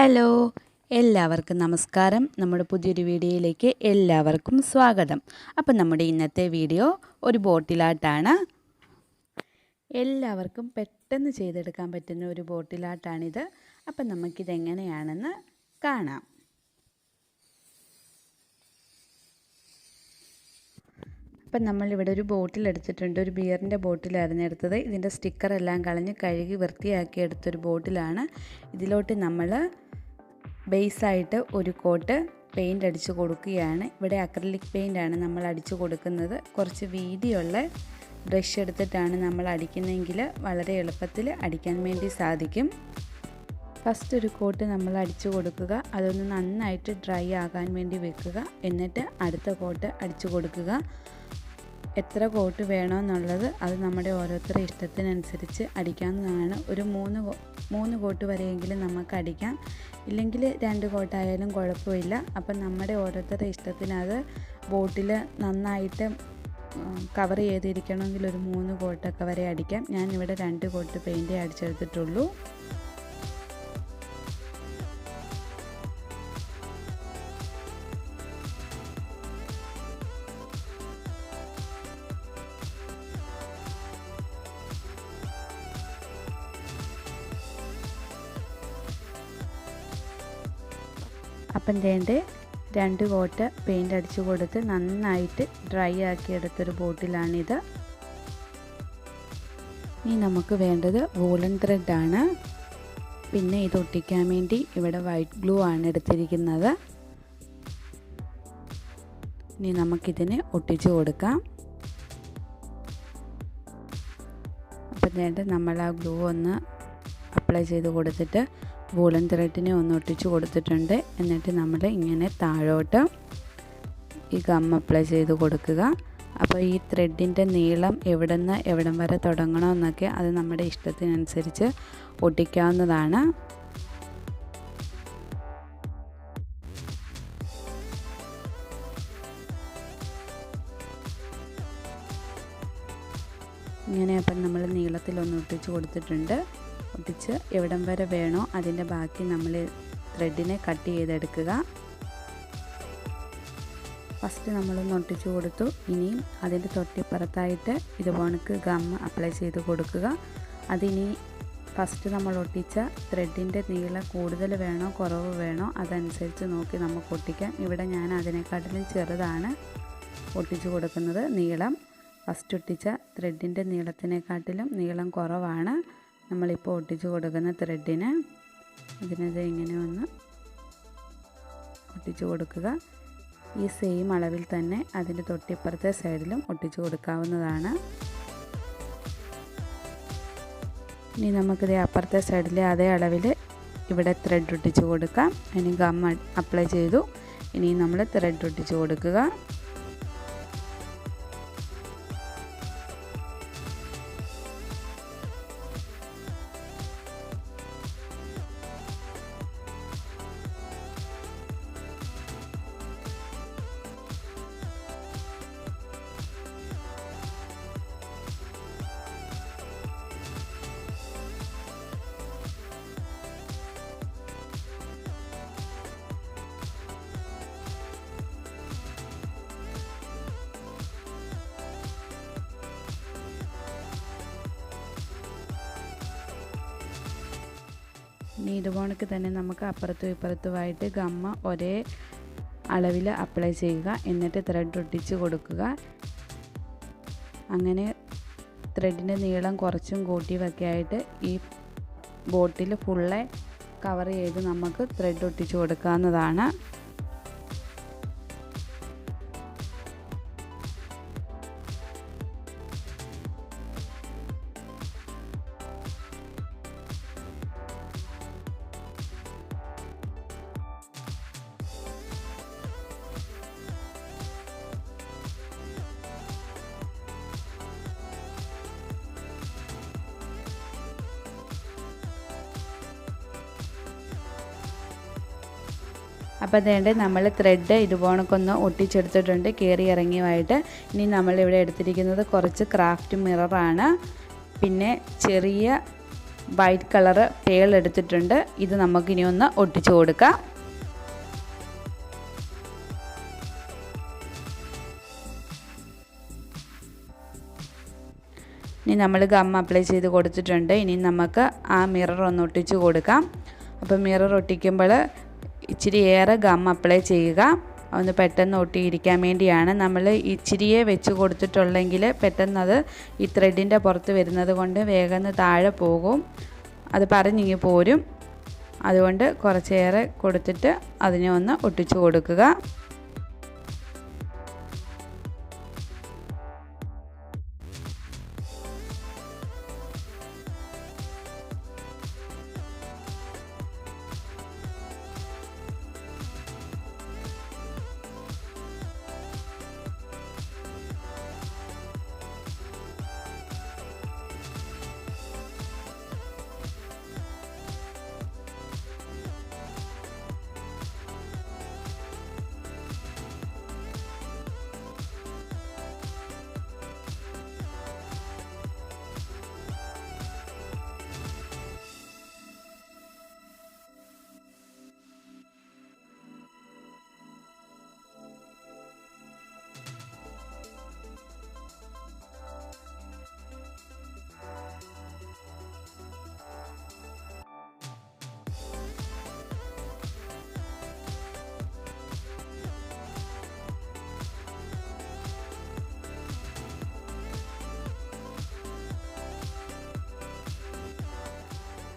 Hello, എല്ലാവർക്കും നമസ്കാരം. നമ്മുടെ പുതിയൊരു വീഡിയോയിലേക്ക് എല്ലാവർക്കും സ്വാഗതം. അപ്പം നമ്മുടെ ഇന്നത്തെ വീഡിയോ ഒരു ബോട്ടിലാട്ടാണ്. എല്ലാവർക്കും പെട്ടെന്ന് ചെയ്തെടുക്കാൻ പറ്റുന്ന ഒരു ബോട്ടിലാട്ടാണിത്. അപ്പം നമുക്കിതെങ്ങനെയാണെന്ന് കാണാം. അപ്പം നമ്മളിവിടെ ഒരു ബോട്ടിൽ എടുത്തിട്ടുണ്ട്. ഒരു ബിയറിൻ്റെ ബോട്ടിലായിരുന്നു എടുത്തത്. ഇതിൻ്റെ സ്റ്റിക്കറെല്ലാം കളഞ്ഞ് കഴുകി വൃത്തിയാക്കി എടുത്തൊരു ബോട്ടിലാണ്. ഇതിലോട്ട് നമ്മൾ ബേസായിട്ട് ഒരു കോട്ട് പെയിൻ്റ് അടിച്ച് കൊടുക്കുകയാണ്. ഇവിടെ അക്രിലിക് പെയിൻ്റാണ് നമ്മൾ അടിച്ച് കൊടുക്കുന്നത്. കുറച്ച് വീതിയുള്ള ബ്രഷ് എടുത്തിട്ടാണ് നമ്മൾ അടിക്കുന്നതെങ്കിൽ വളരെ എളുപ്പത്തിൽ അടിക്കാൻ വേണ്ടി സാധിക്കും. ഫസ്റ്റ് ഒരു കോട്ട് നമ്മൾ അടിച്ചു കൊടുക്കുക. അതൊന്ന് നന്നായിട്ട് ഡ്രൈ ആകാൻ വേണ്ടി വെക്കുക. എന്നിട്ട് അടുത്ത കോട്ട് അടിച്ചു കൊടുക്കുക. എത്ര കോട്ട് വേണമെന്നുള്ളത് അത് നമ്മുടെ ഓരോരുത്തരുടെ ഇഷ്ടത്തിനനുസരിച്ച് അടിക്കാവുന്നതാണ്. ഒരു മൂന്ന് കോട്ട് വരെയെങ്കിലും നമുക്ക് അടിക്കാം. ഇല്ലെങ്കിൽ 2 കോട്ടായാലും കുഴപ്പമില്ല. അപ്പം നമ്മുടെ ഓരോരുത്തരുടെ ഇഷ്ടത്തിന് അത് ബോട്ടിൽ നന്നായിട്ട് കവർ ചെയ്തിരിക്കണമെങ്കിൽ ഒരു 3 കോട്ടൊക്കെ വരെ അടിക്കാം. ഞാനിവിടെ 2 കോട്ട് പെയിൻറ്റേ അടിച്ചെടുത്തിട്ടുള്ളൂ. അപ്പം 2 കോട്ട് പെയിൻ്റ് അടിച്ച് കൊടുത്ത് നന്നായിട്ട് ഡ്രൈ ആക്കി എടുത്തൊരു ബോട്ടിലാണിത്. ഇനി നമുക്ക് വേണ്ടത് വൂളൻ ത്രെഡാണ്. പിന്നെ ഇത് ഒട്ടിക്കാൻ വേണ്ടി ഇവിടെ വൈറ്റ് ഗ്ലൂ ആണ് എടുത്തിരിക്കുന്നത്. ഇനി നമുക്കിതിനെ ഒട്ടിച്ച് കൊടുക്കാം. അപ്പം നമ്മൾ ആ ഗ്ലൂ ഒന്ന് അപ്ലൈ ചെയ്ത് കൊടുത്തിട്ട് വൂളൻ ത്രെഡിനെ ഒന്ന് ഒട്ടിച്ച് കൊടുത്തിട്ടുണ്ട്. എന്നിട്ട് നമ്മൾ ഇങ്ങനെ താഴോട്ട് ഈ ഗം അപ്ലൈ ചെയ്ത് കൊടുക്കുക. അപ്പോൾ ഈ ത്രെഡിൻ്റെ നീളം എവിടുന്ന് എവിടം വരെ തുടങ്ങണമെന്നൊക്കെ അത് നമ്മുടെ ഇഷ്ടത്തിനനുസരിച്ച് ഒട്ടിക്കാവുന്നതാണ്. ഇങ്ങനെ അപ്പം നമ്മൾ നീളത്തിലൊന്ന് ഒട്ടിച്ച് കൊടുത്തിട്ടുണ്ട്. ഒട്ടിച്ച് എവിടം വരെ വേണോ അതിൻ്റെ ബാക്കി നമ്മൾ ത്രെഡിനെ കട്ട് ചെയ്തെടുക്കുക. ഫസ്റ്റ് നമ്മളൊന്ന് ഒട്ടിച്ച് കൊടുത്തു. ഇനിയും അതിൻ്റെ തൊട്ടിപ്പുറത്തായിട്ട് ഇതുപോണക്ക് ഗം അപ്ലൈ ചെയ്ത് കൊടുക്കുക. അതിനി ഫസ്റ്റ് നമ്മൾ ഒട്ടിച്ച ത്രെഡിൻ്റെ നീളം കൂടുതൽ വേണോ കുറവ് വേണോ അതനുസരിച്ച് നോക്കി നമുക്ക് ഒട്ടിക്കാം. ഇവിടെ ഞാൻ അതിനെക്കാട്ടിലും ചെറുതാണ് ഒട്ടിച്ച് കൊടുക്കുന്നത്. നീളം ഫസ്റ്റ് ഒട്ടിച്ച ത്രെഡിൻ്റെ നീളത്തിനെക്കാട്ടിലും നീളം കുറവാണ് നമ്മളിപ്പോൾ ഒട്ടിച്ച് കൊടുക്കുന്ന ത്രെഡിന്. ഇതിനത് ഇങ്ങനെ ഒന്ന് ഒട്ടിച്ച് കൊടുക്കുക. ഈ സെയിം അളവിൽ തന്നെ അതിൻ്റെ തൊട്ടിപ്പുറത്തെ സൈഡിലും ഒട്ടിച്ച് കൊടുക്കാവുന്നതാണ്. ഇനി നമുക്കിത് അപ്പുറത്തെ സൈഡിലെ അതേ അളവിൽ ഇവിടെ ത്രെഡ് ഒട്ടിച്ച് കൊടുക്കാം. ഇനി ഗം അപ്ലൈ ചെയ്തു. ഇനി നമ്മൾ ത്രെഡ് ഒട്ടിച്ച് കൊടുക്കുക. ഇനി ഇതുപോണക്ക് തന്നെ നമുക്ക് അപ്പുറത്തും ഇപ്പുറത്തുമായിട്ട് ഗമ്മ ഒരേ അളവിൽ അപ്ലൈ ചെയ്യുക. എന്നിട്ട് ത്രെഡ് ഒട്ടിച്ച് കൊടുക്കുക. അങ്ങനെ ത്രെഡിൻ്റെ നീളം കുറച്ചും കൂട്ടിയൊക്കെ ആയിട്ട് ഈ ബോട്ടിൽ ഫുള്ളെ കവർ ചെയ്ത് നമുക്ക് ത്രെഡ് ഒട്ടിച്ച് കൊടുക്കാവുന്നതാണ്. അപ്പോൾ അതേണ്ട നമ്മൾ ത്രെഡ് ഇതുപോണക്കൊന്ന് ഒട്ടിച്ചെടുത്തിട്ടുണ്ട് കയറി ഇറങ്ങിയുമായിട്ട്. ഇനി നമ്മളിവിടെ എടുത്തിരിക്കുന്നത് കുറച്ച് ക്രാഫ്റ്റ് മിററാണ്. പിന്നെ ചെറിയ വൈറ്റ് കളറ് പേൾ എടുത്തിട്ടുണ്ട്. ഇത് നമുക്കിനി ഒന്ന് ഒട്ടിച്ചു കൊടുക്കാം. ഇനി നമ്മൾ ഗം അപ്ലൈ ചെയ്ത് കൊടുത്തിട്ടുണ്ട്. ഇനി നമുക്ക് ആ മിറർ ഒന്ന് ഒട്ടിച്ചു കൊടുക്കാം. അപ്പോൾ മിറർ ഒട്ടിക്കുമ്പോൾ ഇച്ചിരി ഏറെ ഗം അപ്ലൈ ചെയ്യുക. ഒന്ന് പെട്ടെന്ന് ഒട്ടിയിരിക്കാൻ വേണ്ടിയാണ്. നമ്മൾ ഇച്ചിരിയെ വെച്ച് കൊടുത്തിട്ടുള്ളെങ്കിൽ പെട്ടെന്നത് ഈ ത്രെഡിൻ്റെ പുറത്ത് വരുന്നത് കൊണ്ട് വേഗം താഴെ പോകും, അത് പറഞ്ഞിങ്ങി പോരും. അതുകൊണ്ട് കുറച്ചേറെ കൊടുത്തിട്ട് അതിനെ ഒന്ന് ഒട്ടിച്ചു കൊടുക്കുക.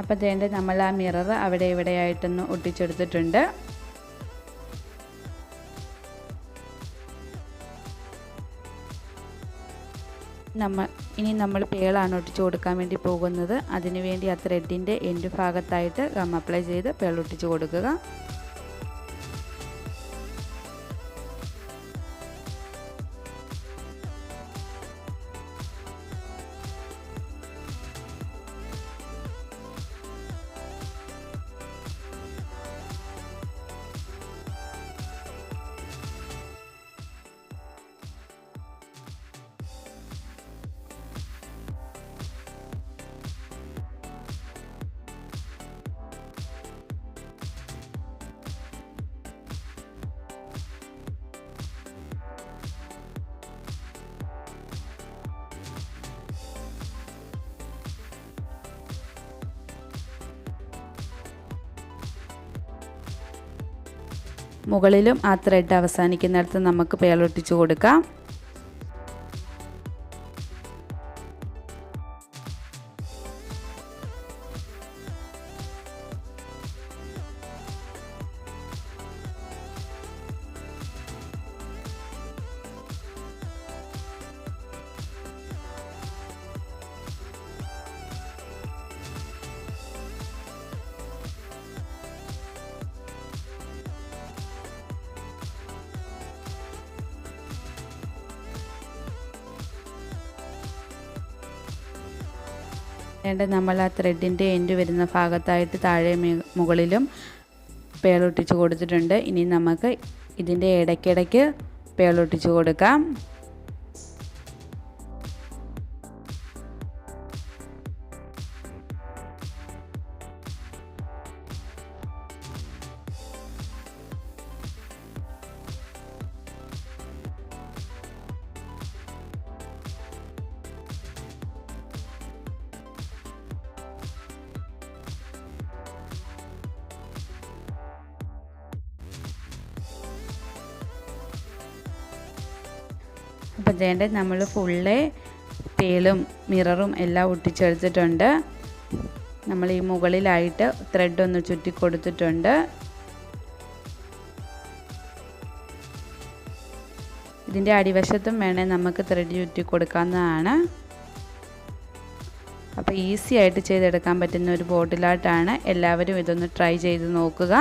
അപ്പോൾ ഇതേണ്ട നമ്മൾ ആ മിറർ അവിടെ ഇവിടെയായിട്ടൊന്ന് ഒട്ടിച്ചെടുത്തിട്ടുണ്ട്. ഇനി നമ്മൾ പേളാണ് ഒട്ടിച്ചു കൊടുക്കാൻ വേണ്ടി പോകുന്നത്. അതിനുവേണ്ടി ആ ത്രെഡിൻ്റെ എൻഡ് ഭാഗത്തായിട്ട് ഗം അപ്ലൈ ചെയ്ത് പേൾ ഒട്ടിച്ചു കൊടുക്കുക. മുകളിലും ആ ത്രെഡ് അവസാനിക്കുന്നിടത്ത് നമുക്ക് പേളൊട്ടിച്ചു കൊടുക്കാം. നമ്മൾ ആ ത്രെഡിൻ്റെ എൻഡ് വരുന്ന ഭാഗത്തായിട്ട് താഴെ മുകളിലും പേളൊട്ടിച്ച് കൊടുത്തിട്ടുണ്ട്. ഇനി നമുക്ക് ഇതിൻ്റെ ഇടയ്ക്കിടയ്ക്ക് പേളൊട്ടിച്ച് കൊടുക്കാം. അപ്പോൾ ഇതേണ്ട നമ്മൾ ഫുള്ള് പേളും മിററും എല്ലാം ഒട്ടിച്ചെടുത്തിട്ടുണ്ട്. നമ്മൾ ഈ മുകളിലായിട്ട് ത്രെഡ് ഒന്ന് ചുറ്റി കൊടുത്തിട്ടുണ്ട്. ഇതിൻ്റെ അടിവശത്തും വേണേൽ നമുക്ക് ത്രെഡ് ചുറ്റി കൊടുക്കാവുന്നതാണ്. അപ്പോൾ ഈസി ആയിട്ട് ചെയ്തെടുക്കാൻ പറ്റുന്ന ഒരു ബോട്ടിലായിട്ടാണ്. എല്ലാവരും ഇതൊന്ന് ട്രൈ ചെയ്ത് നോക്കുക.